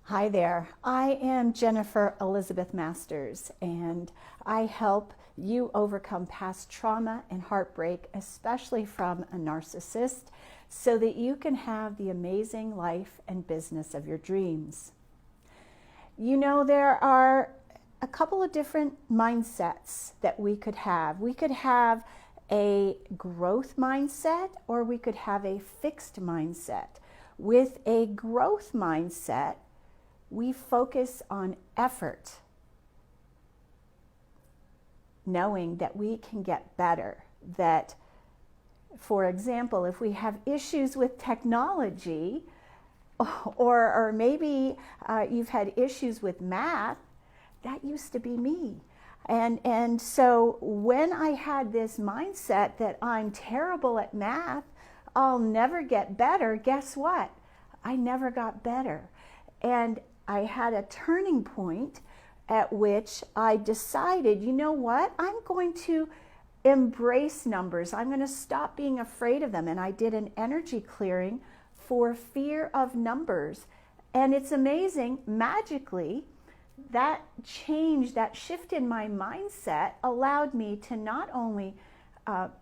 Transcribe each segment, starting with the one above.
Hi there, I am Jennifer Elizabeth Masters, and I help you overcome past trauma and heartbreak, especially from a narcissist, so that you can have the amazing life and business of your dreams. You know, there are a couple of different mindsets that we could have. We could have a growth mindset, or we could have a fixed mindset. With a growth mindset, we focus on effort, knowing that we can get better. That, for example, if we have issues with technology, or maybe you've had issues with math, that used to be me. And so when I had this mindset that I'm terrible at math, I'll never get better, guess what? I never got better. And I had a turning point at which I decided, you know what? I'm going to embrace numbers. I'm going to stop being afraid of them. And I did an energy clearing for fear of numbers. And it's amazing, magically, that change, that shift in my mindset allowed me to not only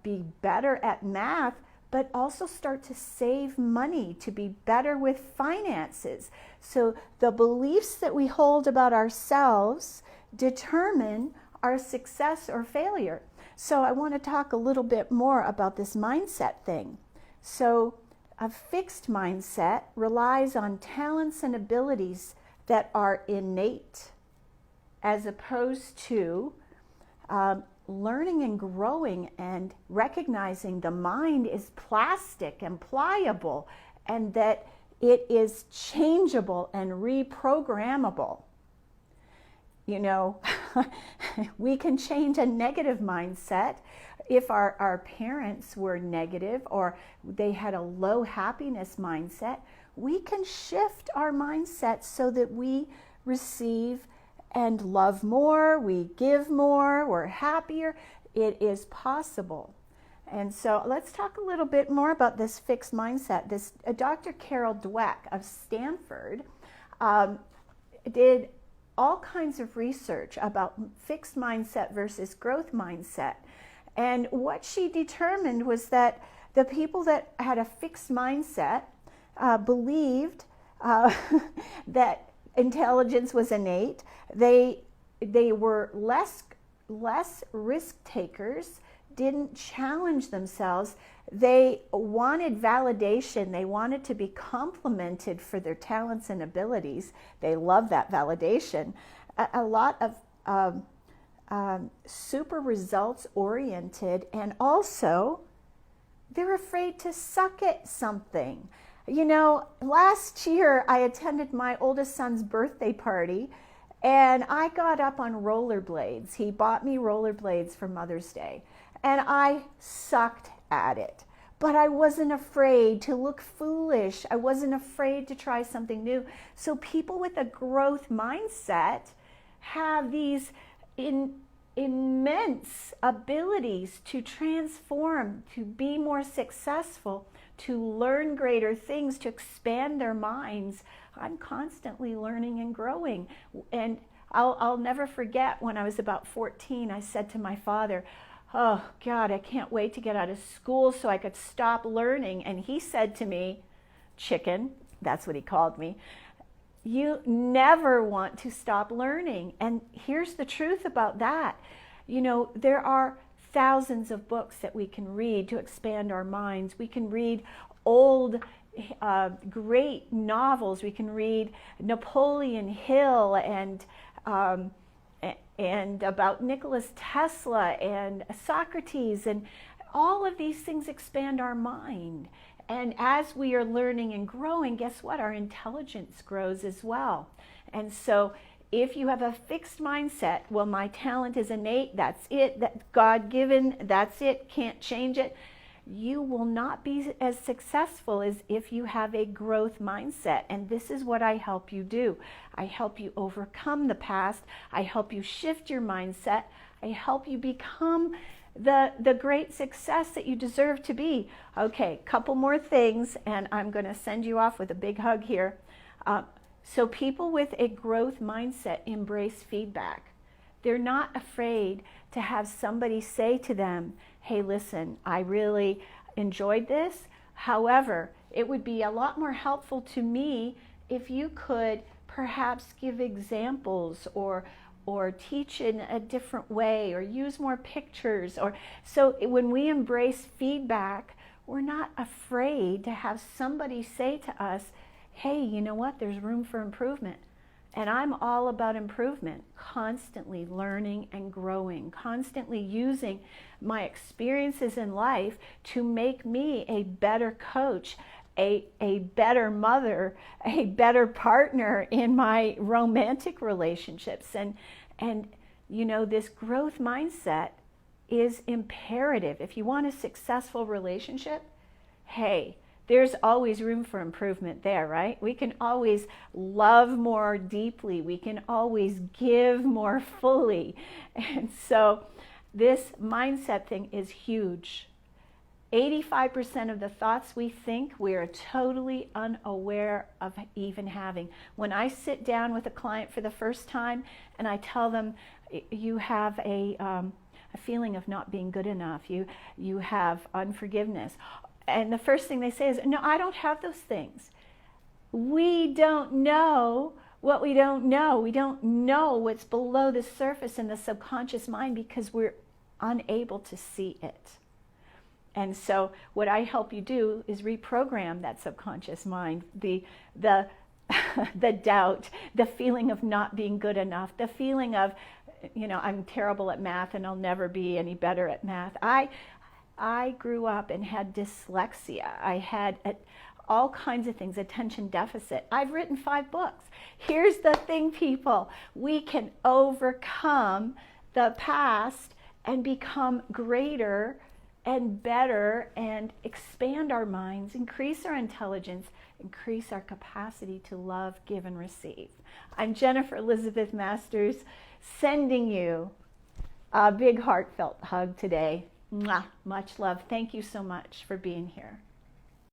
be better at math, but also start to save money, to be better with finances. So the beliefs that we hold about ourselves determine our success or failure. So I want to talk a little bit more about this mindset thing. So a fixed mindset relies on talents and abilities that are innate, as opposed to learning and growing and recognizing the mind is plastic and pliable, and that it is changeable and reprogrammable. You know, we can change a negative mindset. If our parents were negative, or they had a low happiness mindset, we can shift our mindset so that we receive and love more, we give more, we're happier. It is possible. And so let's talk a little bit more about this fixed mindset. This Dr. Carol Dweck of Stanford did all kinds of research about fixed mindset versus growth mindset. And what she determined was that the people that had a fixed mindset believed that intelligence was innate. They were less risk takers, didn't challenge themselves. They wanted validation. They wanted to be complimented for their talents and abilities. They love that validation. A lot of super results oriented, and also they're afraid to suck at something. You know, last year I attended my oldest son's birthday party, and I got up on rollerblades. He bought me rollerblades for Mother's Day, and I sucked at it. But I wasn't afraid to look foolish. I wasn't afraid to try something new. So people with a growth mindset have these immense abilities to transform, to be more successful, to learn greater things, to expand their minds. I'm constantly learning and growing. And I'll never forget when I was about 14, I said to my father, oh God, I can't wait to get out of school so I could stop learning. And he said to me, chicken, that's what he called me, you never want to stop learning. And here's the truth about that. You know, there are thousands of books that we can read to expand our minds. We can read old, great novels. We can read Napoleon Hill and about Nikola Tesla and Socrates, and all of these things expand our mind. And as we are learning and growing, guess what? Our intelligence grows as well. And so if you have a fixed mindset, well, my talent is innate, that's it, that's God-given, that's it, can't change it, you will not be as successful as if you have a growth mindset. And this is what I help you do. I help you overcome the past. I help you shift your mindset. I help you become the great success that you deserve to be. Okay, couple more things, and I'm going to send you off with a big hug here. So people with a growth mindset embrace feedback. They're not afraid to have somebody say to them, hey, listen, I really enjoyed this. However, it would be a lot more helpful to me if you could perhaps give examples or teach in a different way or use more pictures. Or so when we embrace feedback, we're not afraid to have somebody say to us, hey, you know what, there's room for improvement. And I'm all about improvement, constantly learning and growing, constantly using my experiences in life to make me a better coach, a better mother, a better partner in my romantic relationships. And you know, this growth mindset is imperative. If you want a successful relationship, hey, there's always room for improvement there, right? We can always love more deeply. We can always give more fully. And so this mindset thing is huge. 85% of the thoughts we think, we are totally unaware of even having. When I sit down with a client for the first time and I tell them, you have a feeling of not being good enough, you have unforgiveness. And the first thing they say is, no, I don't have those things. We don't know what we don't know. We don't know what's below the surface in the subconscious mind because we're unable to see it. And so what I help you do is reprogram that subconscious mind, the doubt, the feeling of not being good enough, the feeling of, you know, I'm terrible at math and I'll never be any better at math. I grew up and had dyslexia. I had all kinds of things, attention deficit. I've written 5 books. Here's the thing, people. We can overcome the past and become greater and better and expand our minds, increase our intelligence, increase our capacity to love, give, and receive. I'm Jennifer Elizabeth Masters, sending you a big heartfelt hug today. Mwah. Much love. Thank you so much for being here.